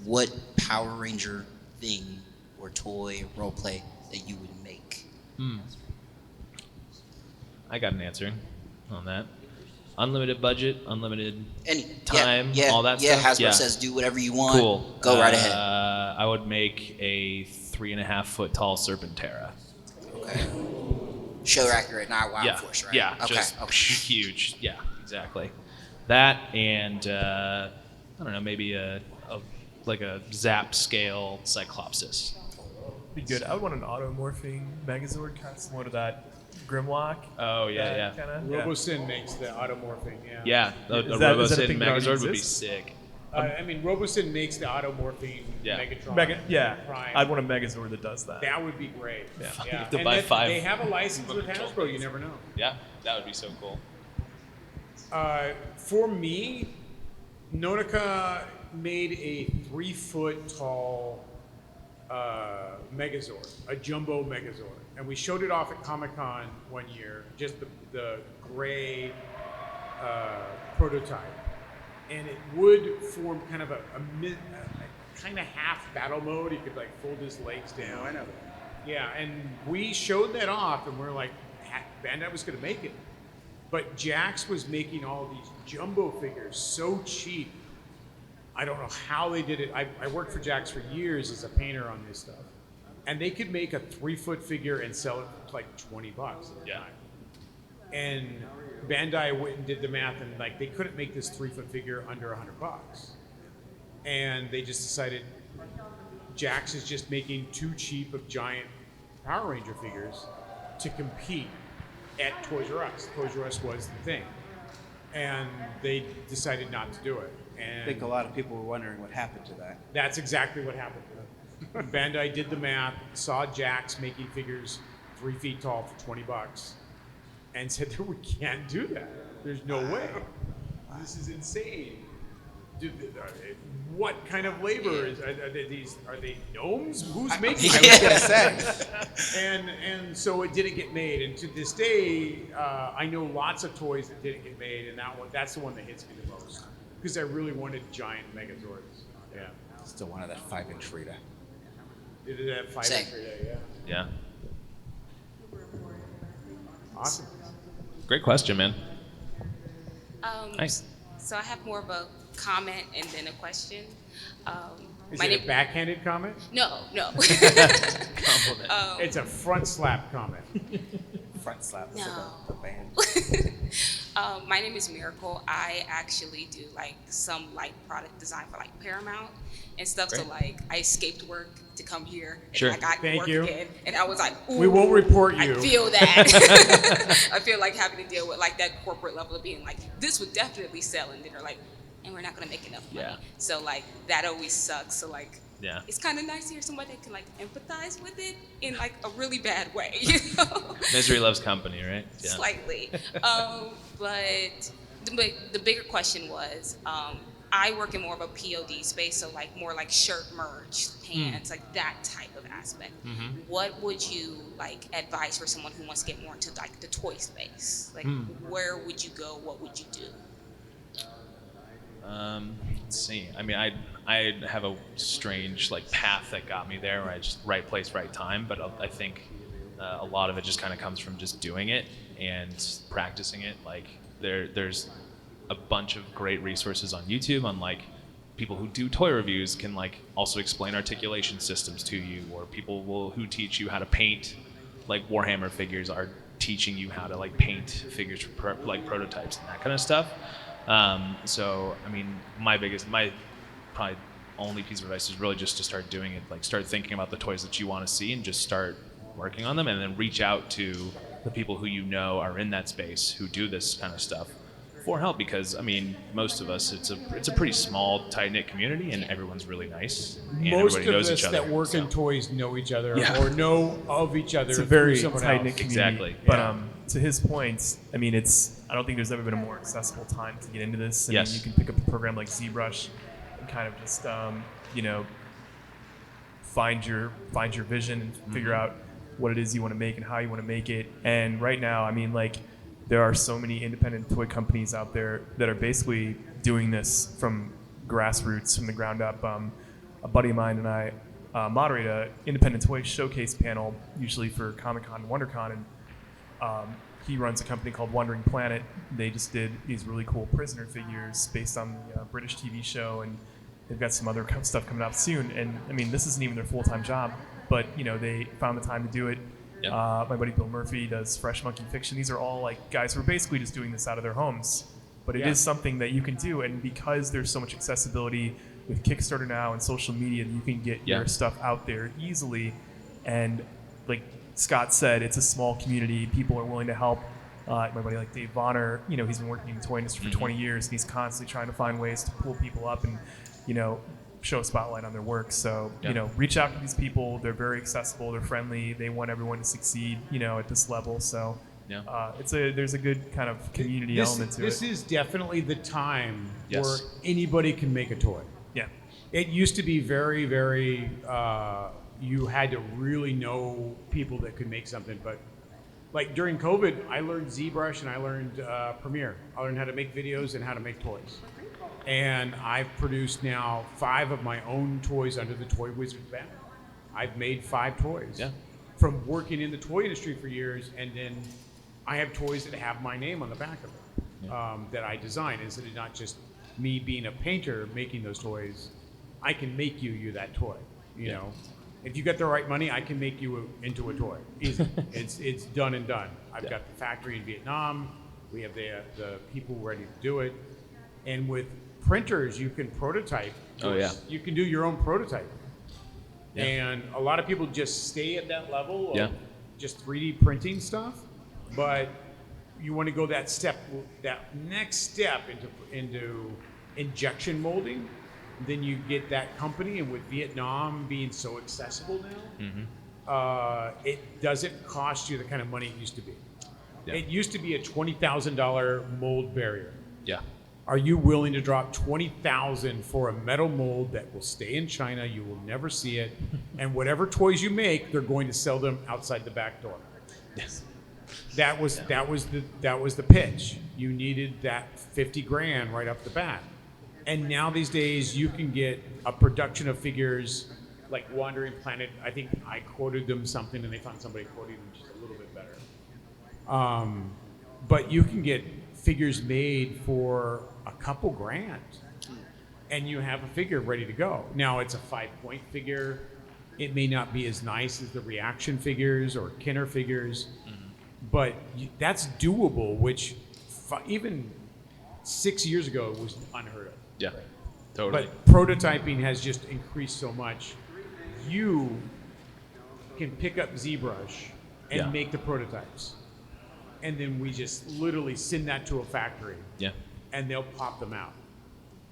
what Power Ranger thing or toy or role play that you would make? I got an answer on that. Unlimited budget, unlimited Any time, yeah, all that yeah, stuff. Hasbro says do whatever you want. Cool. Go right ahead. I would make a 3.5 foot tall Serpentera. Okay. Show accurate, not Wild Yeah, Force, right? yeah, Okay. just huge. Yeah, exactly. That and I don't know, maybe a Zap scale Cyclopsis. Be good. I would want an auto-morphing Megazord, kind of similar to that Grimlock. Oh yeah, Kinda, RoboSyn makes the automorphing. Yeah. yeah. A Is that a RoboSyn thing that already Megazord would be exists? sick. I mean, RoboSyn makes the automorphing Yeah. Megatron. Prime. I'd want a Megazord that does that. That would be great. Yeah. Yeah. You have to And buy then 5 They have a license with Hasbro. You never know. Yeah, that would be so cool. For me, Nonica made a 3 foot tall Megazord, a jumbo Megazord, and we showed it off at Comic-Con one year. Just the gray prototype, and it would form kind of a kind of half battle mode. He could like fold his legs down. I know. Yeah, and we showed that off, and we're like, Bandai was going to make it. But Jax was making all these jumbo figures so cheap. I don't know how they did it. I worked for Jax for years as a painter on this stuff. And they could make a 3 foot figure and sell it for like $20 at the time. And Bandai went and did the math, and like they couldn't make this 3 foot figure under $100. And they just decided Jax is just making too cheap of giant Power Ranger figures to compete at Toys R Us. Toys R Us was the thing. And they decided not to do it. And I think a lot of people were wondering what happened to that. that's exactly what happened to them. Bandai did the math, saw Jax making figures 3 feet tall for $20, and said, we can't do that. There's no way. This is insane. What kind of labor is are they gnomes? Who's making I it? was gonna say. And so it didn't get made. And to this day, I know lots of toys that didn't get made, and that's the one that hits me the most because I really wanted giant Megazords. Yeah. Still wanted that 5-inch Rita. Did it have 5 Same. inch Rita? Yeah. Yeah. Awesome. Great question, man. Nice. So I have more of a comment and then a question. Is My it a name- backhanded comment? No. Compliment. It's a front slap comment. Front slap. No. The band. My name is Miracle. I actually do like some like product design for like Paramount and stuff. So Great. like I escaped work to come here and Sure. I got Thank work you. again and I was like, ooh, We won't report you. I feel that. I feel like having to deal with like that corporate level of being like, this would definitely sell, and then they're like, and we're not gonna make enough money. Yeah. So like that always sucks. So like Yeah. it's kind of nice to hear somebody that can like empathize with it in like a really bad way, you know? Misery loves company, right? Yeah. Slightly. But the bigger question was, I work in more of a POD space, so like more like shirt merge, pants, like that type of aspect. What would you like advise for someone who wants to get more into like the toy space? Like where would you go? What would you do? Let's see. I mean, I have a strange like path that got me there, where I just right place, right time. But I think a lot of it just kind of comes from just doing it and practicing it. Like there's a bunch of great resources on YouTube on like people who do toy reviews can like also explain articulation systems to you, or people who teach you how to paint like Warhammer figures are teaching you how to like paint figures for like prototypes and that kind of stuff. So I mean, my probably only piece of advice is really just to start doing it. Like start thinking about the toys that you want to see and just start working on them, and then reach out to the people who you know are in that space who do this kind of stuff for help. Because I mean, most of us, it's a pretty small, tight-knit community, and everyone's really nice, and Most everybody of knows us each other. that work in toys know each other Yeah. or know of each other. It's a through very someone tight-knit else. community. Exactly. But Yeah. to his point, I mean, I don't think there's ever been a more accessible time to get into this. I Yes. mean, you can pick up a program like ZBrush and kind of just, find your vision and figure out what it is you want to make and how you want to make it. And right now, I mean, like, there are so many independent toy companies out there that are basically doing this from grassroots, from the ground up. A buddy of mine and I moderate a independent toy showcase panel, usually for Comic-Con and WonderCon, and he runs a company called Wandering Planet. They just did these really cool prisoner figures based on the British TV show, and they've got some other stuff coming out soon. And I mean, this isn't even their full-time job, but they found the time to do it. Yep. My buddy Bill Murphy does Fresh Monkey Fiction. These are all like guys who are basically just doing this out of their homes, but it is something that you can do. And because there's so much accessibility with Kickstarter now and social media, you can get your stuff out there easily. And like Scott said, it's a small community. People are willing to help. My buddy like Dave Bonner, he's been working in the toy industry for 20 years, and he's constantly trying to find ways to pull people up and, show a spotlight on their work. So, reach out to these people. They're very accessible. They're friendly. They want everyone to succeed, at this level. So there's a good kind of community element to This it. is definitely the time Yes. where anybody can make a toy. Yeah. It used to be very, very, you had to really know people that could make something. But like during COVID, I learned ZBrush and I learned Premiere. I learned how to make videos and how to make toys. And I've produced now 5 of my own toys under the Toy Wizard banner. I've made 5 toys from working in the toy industry for years, and then I have toys that have my name on the back of it that I design. Instead of not just me being a painter making those toys, I can make you that toy. You know, if you got the right money, I can make you into a toy. Easy. it's done and done. I've got the factory in Vietnam. We have the people ready to do it, and with printers, you can prototype. You can do your own prototype. And a lot of people just stay at that level of just 3D printing stuff, but you want to go that next step into injection molding. Then you get that company, and with Vietnam being so accessible now, it doesn't cost you the kind of money it used to be. It used to be a $20,000 mold barrier. Yeah. Are you willing to drop $20,000 for a metal mold that will stay in China? You will never see it, and whatever toys you make, they're going to sell them outside the back door. Yes. That was the pitch. You needed that 50 grand right off the bat, and now these days you can get a production of figures like Wandering Planet. I think I quoted them something, and they found somebody quoting them just a little bit better. But you can get figures made for a couple grand, and you have a figure ready to go. Now it's a 5-point figure. It may not be as nice as the reaction figures or Kenner figures, but that's doable, which even 6 years ago was unheard of. Yeah, totally. But prototyping has just increased so much. You can pick up ZBrush and make the prototypes. And then we just literally send that to a factory. Yeah. And they'll pop them out.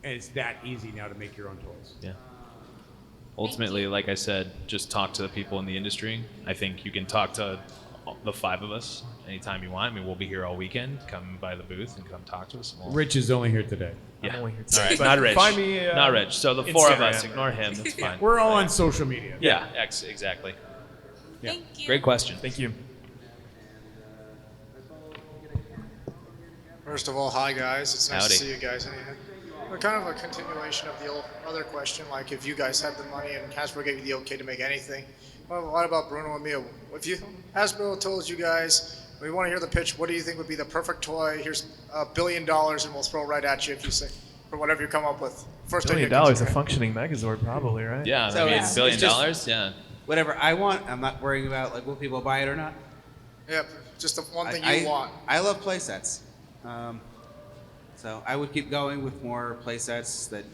And it's that easy now to make your own toys. Yeah. Ultimately, like I said, just talk to the people in the industry. I think you can talk to the 5 of us anytime you want. I mean, we'll be here all weekend. Come by the booth and come talk to us. Rich is only here today. Yeah. I'm only here All right, today. not But Rich. find me, not Rich. So the 4 of us, Instagram. ignore him. That's fine. We're all on social media. Yeah, exactly. Yeah. Thank you. Great question. Thank you. First of all, hi guys. It's nice Howdy. to see you guys. But kind of a continuation of the other question, like if you guys had the money and Hasbro gave you the okay to make anything, well, what about Bruno and Mia? If you Hasbro told you guys, we want to hear the pitch, what do you think would be the perfect toy? Here's $1 billion and we'll throw right at you if you say, for whatever you come up with. First $1 billion, idea comes a to your functioning Megazord, probably, right? Yeah, So I mean, it's- $1 billion, it's just- yeah. Whatever I want, I'm not worrying about like will people buy it or not. head. Yeah, just the one thing I you want. I love play sets. So I would keep going with more play sets that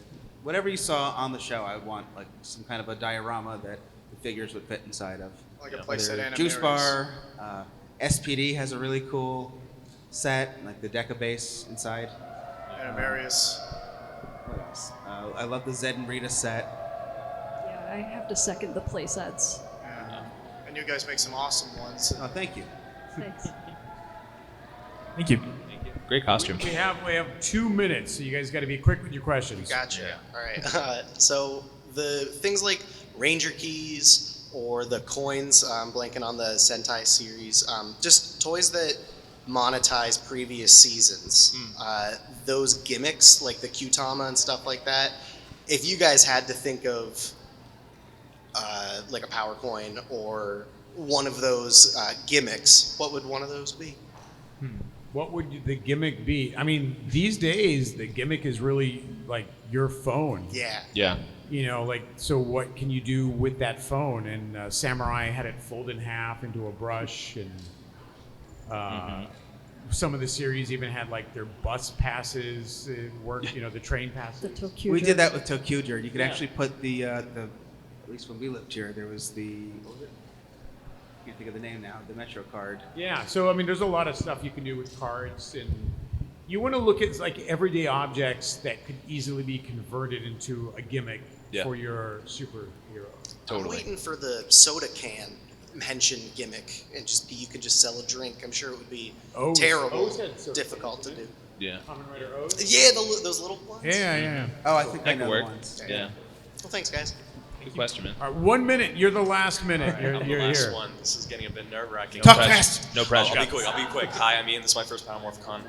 whatever you saw on the show, I would want like some kind of a diorama that the figures would fit inside of. Like a play set Whether and a Juice Mirrors. Bar, SPD has a really cool set, like the Deca base inside. And Amarius. What else? I love the Zed and Rita set. Yeah, I have to second the play sets. Yeah. And you guys make some awesome ones. Oh, thank you. Thanks. Thank you. Great costume. We have 2 minutes, so you guys got to be quick with your questions. Gotcha. All right. So the things like Ranger keys or the coins, I'm blanking on the Sentai series, just toys that monetize previous seasons. Those gimmicks like the Q-Tama and stuff like that. If you guys had to think of like a power coin or one of those gimmicks, what would one of those be? What would the gimmick be? I mean, these days the gimmick is really like your phone. Yeah. Yeah. You know, like, so what can you do with that phone? And Samurai had it fold in half into a brush, and some of the series even had like their bus passes work. You know, the train passes. The Tokuger. We did that with Tokuger. You could actually put the at least when we lived here, there was the what was it? I can't think of the name now. The Metro card. Yeah, so I mean, there's a lot of stuff you can do with cards, and you want to look at like everyday objects that could easily be converted into a gimmick for your superhero. I'm waiting for the soda can mention gimmick and you could just sell a drink. I'm sure it would be terrible, difficult to do. Yeah. Yeah, those little ones. Yeah. Oh, I think I That could know the work. ones. Yeah. Well, thanks, guys. Good question, man. All right, 1 minute. You're the last minute. I'm You're the last here. one. This is getting a bit nerve-wracking. Talk fast. No pressure. I'll be quick. Hi, I'm Ian. This is my first time on Morphicon.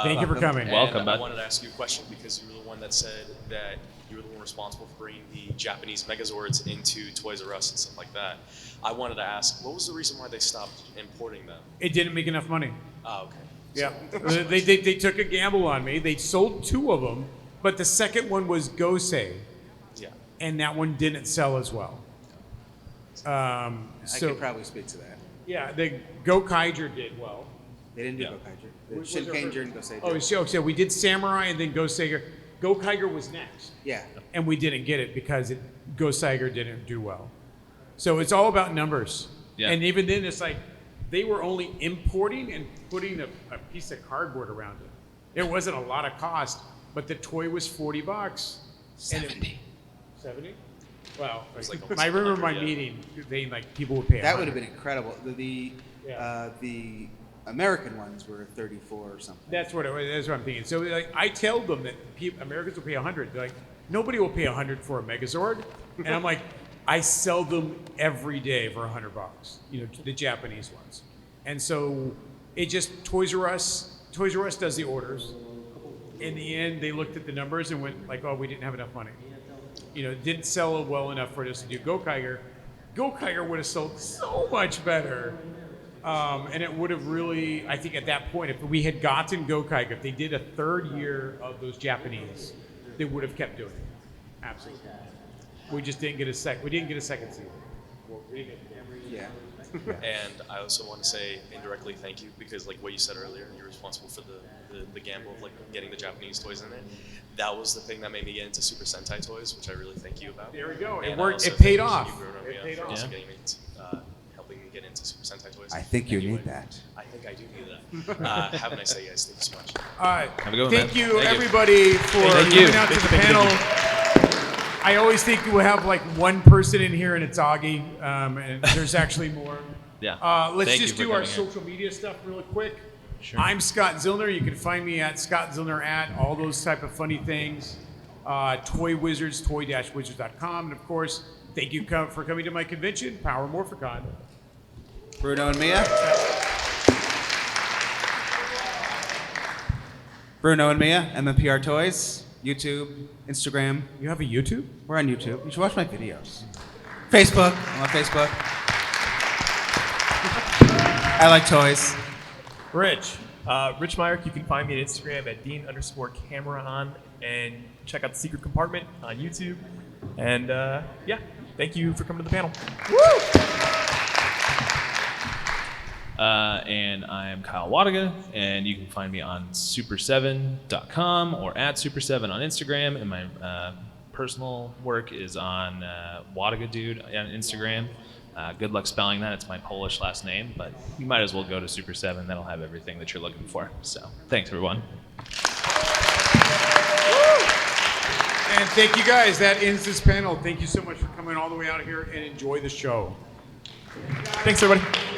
Thank you for coming. And Welcome, I bud. wanted to ask you a question because you were the one that said that you were the one responsible for bringing the Japanese Megazords into Toys R Us and stuff like that. I wanted to ask, what was the reason why they stopped importing them? It didn't make enough money. Oh, okay. Yeah, they took a gamble on me. They sold 2 of them, but the second one was Gosei, Yeah. and that one didn't sell as well. I could probably speak to that. Yeah, the Gokaiger did well. They didn't do Yeah. Gokaiger. Was Shinkanger and Gosei. Oh, so we did Samurai and then Goseiger. Gokaiger was next, Yeah. and we didn't get it because Goseiger didn't do well. So it's all about numbers. Yeah. And even then, it's like they were only importing and putting a piece of cardboard around it. It wasn't a lot of cost, but the toy was $40. 70. 70? Well, like I remember my 100, yeah. meeting. They like people would pay. That would 100. have been incredible. The American ones were 34 or something. That's what I'm thinking. So like, I tell them that Americans will pay 100. They're like, nobody will pay 100 for a Megazord, and I'm like, I sell them every day for $100. You know, the Japanese ones, and so it just Toys R Us does the orders. In the end, they looked at the numbers and went like, oh, we didn't have enough money. You know, it didn't sell well enough for us to do Gokaiger. Gokaiger would have sold so much better And it would have really, I think at that point, if we had gotten Gokaiga, if they did a third year of those Japanese, they would have kept doing it. Absolutely. We just didn't get a we didn't get a second season. Yeah. And I also want to say indirectly thank you because like what you said earlier, you're responsible for the gamble of like getting the Japanese toys in there. That was the thing that made me get into Super Sentai toys, which I really thank you about. There we go. It And worked. also It paid thank off. you, Bruno, It paid for off. also Yeah. getting me into, helping me get into Super Sentai toys. I think you Anyway, need that. I think I do need that. Have a nice day, guys. Thank you so much. All right. Have a good one, Thank man. you, Thank you. everybody, for Thank you. coming out to the Thank you. panel. I always think we'll have like one person in here and it's Augie, and there's actually more. Yeah. Let's Thank just you do for our coming here. social media stuff really quick. Sure. I'm Scott Zillner. You can find me at Scott Zillner at all those type of funny things. Toy Wizards, toy-wizards.com. And of course, thank you for coming to my convention, Power Morphicon. Bruno and Mia. Bruno and Mia, MMPR Toys, YouTube, Instagram. You have a YouTube? We're on YouTube. You should watch my videos. Facebook. I'm on Facebook. I like toys. Rich. Rich Myrick, you can find me on Instagram at Dean_cameraon and check out The Secret Compartment on YouTube. And yeah, thank you for coming to the panel. And I'm Kyle Wadaga, and you can find me on super7.com or at super7 on Instagram. And my personal work is on Wadaga Dude on Instagram. Good luck spelling that. It's my Polish last name, but you might as well go to Super7. That'll have everything that you're looking for. So thanks, everyone. And thank you guys. That ends this panel. Thank you so much for coming all the way out here and enjoy the show. Thanks, everybody.